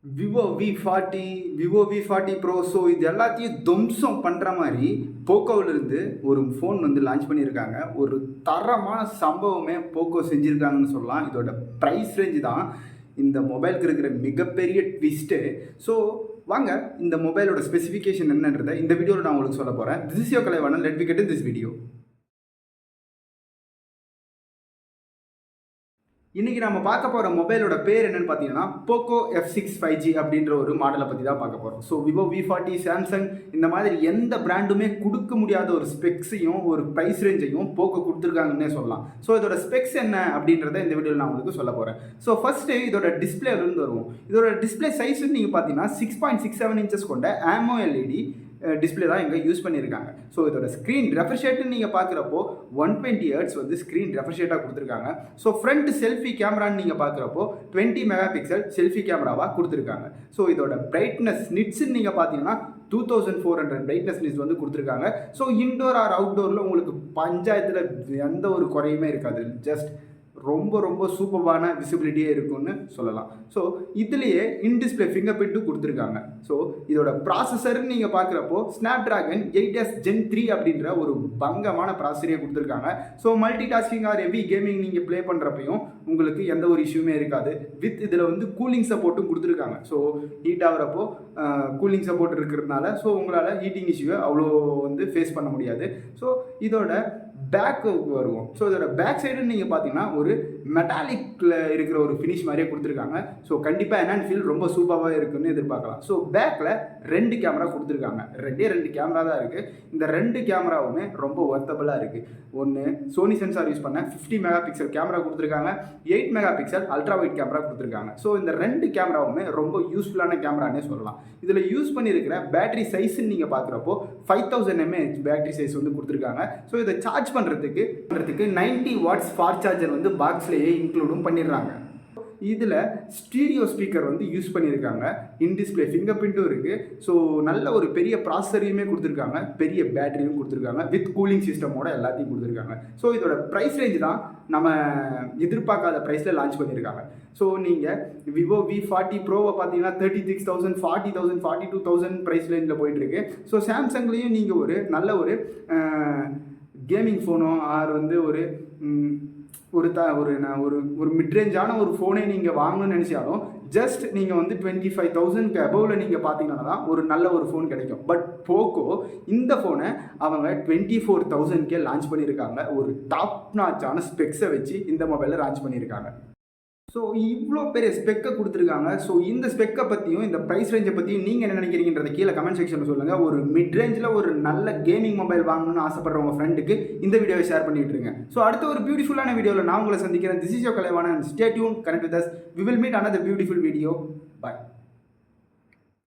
Vivo V40, Vivo V40 pro. So இது எல்லாத்தையும் துவம்சம் பண்ணுற மாதிரி போக்கோவிலிருந்து ஒரு ஃபோன் வந்து லான்ச் பண்ணியிருக்காங்க. ஒரு தரமான சம்பவமே போக்கோ செஞ்சுருக்காங்கன்னு சொல்லலாம். இதோட ப்ரைஸ் ரேஞ்சு தான் இந்த மொபைலுக்கு இருக்கிற மிகப்பெரிய ட்விஸ்ட்டு. ஸோ வாங்க இந்த மொபைலோட ஸ்பெசிஃபிகேஷன் என்னன்றதை இந்த வீடியோவில் நான் உங்களுக்கு சொல்ல போகிறேன். This is your Kalaivanan. Let we get in this video. இன்றைக்கி நம்ம பார்க்க போகிற மொபைலோட பேர் என்னென்னு பார்த்தீங்கன்னா போக்கோ F6 5G அப்படின்ற ஒரு மாடலை பற்றி தான் பார்க்க போகிறோம். ஸோ விவோ வி40, சாம்சங் இந்த மாதிரி எந்த பிராண்டுமே கொடுக்க முடியாத ஒரு ஸ்பெக்ஸையும் ஒரு ப்ரைஸ் ரேஞ்சையும் போக்கோ கொடுத்துருக்காங்கன்னே சொல்லலாம். ஸோ இதோட ஸ்பெக்ஸ் என்ன அப்படின்றத இந்த வீடியோவில் நான் உங்களுக்கு சொல்ல போகிறேன். ஸோ ஃபஸ்ட்டு இதோட டிஸ்பிளேலேருந்து வருவோம். இதோட டிஸ்பிளே சைஸ்ன்னு நீங்கள் பார்த்தீங்கன்னா 6.67 இன்ச்சஸ் கொண்ட AMOLED டிஸ்பிளே தான் இங்கே யூஸ் பண்ணியிருக்காங்க. ஸோ இதோட ஸ்க்ரீன் ரெஃப்ரெஷேட்னு நீங்கள் பார்க்குறப்போ 120 Hz வந்து ஸ்க்ரீன் ரெஃப்ரெஷேட்டாக கொடுத்துருக்காங்க. ஸோ ஃப்ரண்ட் செல்ஃபி கேமரான்னு நீங்கள் பார்க்குறப்போ 20 மெகா செல்ஃபி கேமராவாக கொடுத்துருக்காங்க. ஸோ இதோட பிரைட்னஸ் நிட்ஸ்ன்னு நீங்கள் பார்த்தீங்கன்னா 2400 பிரைட்னஸ் நிட்ஸ் வந்து கொடுத்துருக்காங்க. ஸோ இன்டோர் ஆர் அவுட்டோரில் உங்களுக்கு பஞ்சாயத்தில் எந்த ஒரு குறையுமே இருக்காது. ஜஸ்ட் ரொம்ப ரொம்ப சூப்பரான விசிபிலிட்டியே இருக்கும்னு சொல்லலாம். ஸோ இதுலேயே இன்டிஸ்பிளே ஃபிங்கர் பிரிண்ட்டும் கொடுத்துருக்காங்க. ஸோ இதோட ப்ராசஸர்னு நீங்கள் பார்க்குறப்போ ஸ்னாப்ட்ராகன் 8S Gen 3 அப்படின்ற ஒரு பங்கமான ப்ராசஸரே கொடுத்துருக்காங்க. So multi tasking or heavy gaming நீங்கள் ப்ளே பண்ணுறப்பையும் உங்களுக்கு எந்த ஒரு இஷ்யூமே இருக்காது. வித் இதில் வந்து கூலிங் சப்போர்ட்டும் கொடுத்துருக்காங்க. ஸோ ஹீட் ஆகிறப்போ கூலிங் சப்போர்ட் இருக்கிறதுனால ஸோ உங்களால் ஹீட்டிங் இஷ்யூவை அவ்வளோ வந்து ஃபேஸ் பண்ண முடியாது. ஸோ இதோட பேக்கு வருவோம். ஸோ இதோட பேக் சைடுன்னு நீங்கள் பார்த்தீங்கன்னா ஒரு மெட்டாலிக்கில் இருக்கிற ஒரு ஃபினிஷ் மாதிரியே கொடுத்துருக்காங்க. ஸோ கண்டிப்பாக என்னன்னு ஃபீல் ரொம்ப சூப்பராக இருக்குன்னு எதிர்பார்க்கலாம். ஸோ பேக்கில் 2 கேமரா கொடுத்துருக்காங்க. 2 கேமரா தான் இருக்குது. இந்த 2 கேமராவுமே ரொம்ப ஒர்த்தபுளாக இருக்குது. ஒன்று சோனி சென்சார் யூஸ் பண்ண 50 மெகா கேமரா கொடுத்துருக்காங்க. 8 மெகா அல்ட்ரா வைட் கேமரா கொடுத்துருக்காங்க. ஸோ இந்த 2 கேமராவுமே ரொம்ப யூஸ்ஃபுல்லான கேமரானே சொல்லலாம். இதில் யூஸ் பண்ணியிருக்கிற பேட்டரி சைஸ்ன்னு நீங்கள் பார்க்குறப்போ 5000 mAh பேட்டரி சைஸ் வந்து கொடுத்துருக்காங்க. ஸோ இதை சார்ஜ் பண்ணுறதுக்கு 90 வாட்ஸ் ஃபாஸ்ட் சார்ஜர் வந்து பாக்ஸ்லேயே இன்க்ளூடும் பண்ணிடுறாங்க. இதில் ஸ்டீரியோ ஸ்பீக்கர் வந்து யூஸ் பண்ணியிருக்காங்க. இன்டிஸ்பிளே ஃபிங்கர் பிரிண்ட்டும் இருக்குது. ஸோ நல்ல ஒரு பெரிய ப்ராசஸரையுமே கொடுத்துருக்காங்க. பெரிய பேட்டரியும் கொடுத்துருக்காங்க. வித் கூலிங் சிஸ்டமோட எல்லாத்தையும் கொடுத்துருக்காங்க. ஸோ இதோட ப்ரைஸ் ரேஞ்ச் தான் நம்ம எதிர்பார்க்காத ப்ரைஸில் லான்ச் பண்ணியிருக்காங்க. ஸோ நீங்கள் விவோ வி40 ப்ரோவை பார்த்தீங்கன்னா 36,000, 40,000, 42,000 ப்ரைஸ் ரேஞ்சில் போயிட்டுருக்கு. ஸோ சாம்சங்லேயும் நீங்கள் ஒரு நல்ல ஒரு கேமிங் ஃபோனோ ஆர் வந்து ஒரு மிட்ரேஞ்சான ஒரு ஃபோனே நீங்கள் வாங்கணும்னு நினச்சாலும் ஜஸ்ட் நீங்கள் வந்து 25,000க்கு அபோவில் நீங்கள் பார்த்தீங்கன்னா தான் ஒரு நல்ல ஒரு ஃபோன் கிடைக்கும். பட் போக்கோ இந்த ஃபோனை அவங்க 24,000க்கே லான்ச் பண்ணியிருக்காங்க. ஒரு டாப் நாச்சான ஸ்பெக்ஸை வச்சு இந்த மொபைலில் லான்ச் பண்ணியிருக்காங்க. ஸோ இவ்வளோ பெரிய ஸ்பெக்கை கொடுத்துருக்காங்க. ஸோ இந்த ஸ்பெக்கை பற்றியும் இந்த ப்ரைஸ் ரேஞ்சை பற்றியும் நீங்கள் என்ன நினைக்கிறீங்கன்றத கீழே கமெண்ட் செக்ஷனில் சொல்லுங்கள். ஒரு மிட் ரேஞ்சில் ஒரு நல்ல கேமிங் மொபைல் வாங்கணும்னு ஆசைப்படுற உங்கள் ஃப்ரெண்டுக்கு இந்த வீடியோவை ஷேர் பண்ணிவிட்டுருங்க. ஸோ அடுத்த ஒரு பியூட்டிஃபுல்லான வீடியோவில் நான் உங்களை சந்திக்கிறேன். This is your Kalaivanan. Stay tune, connect with us. We will meet another beautiful video. Bye.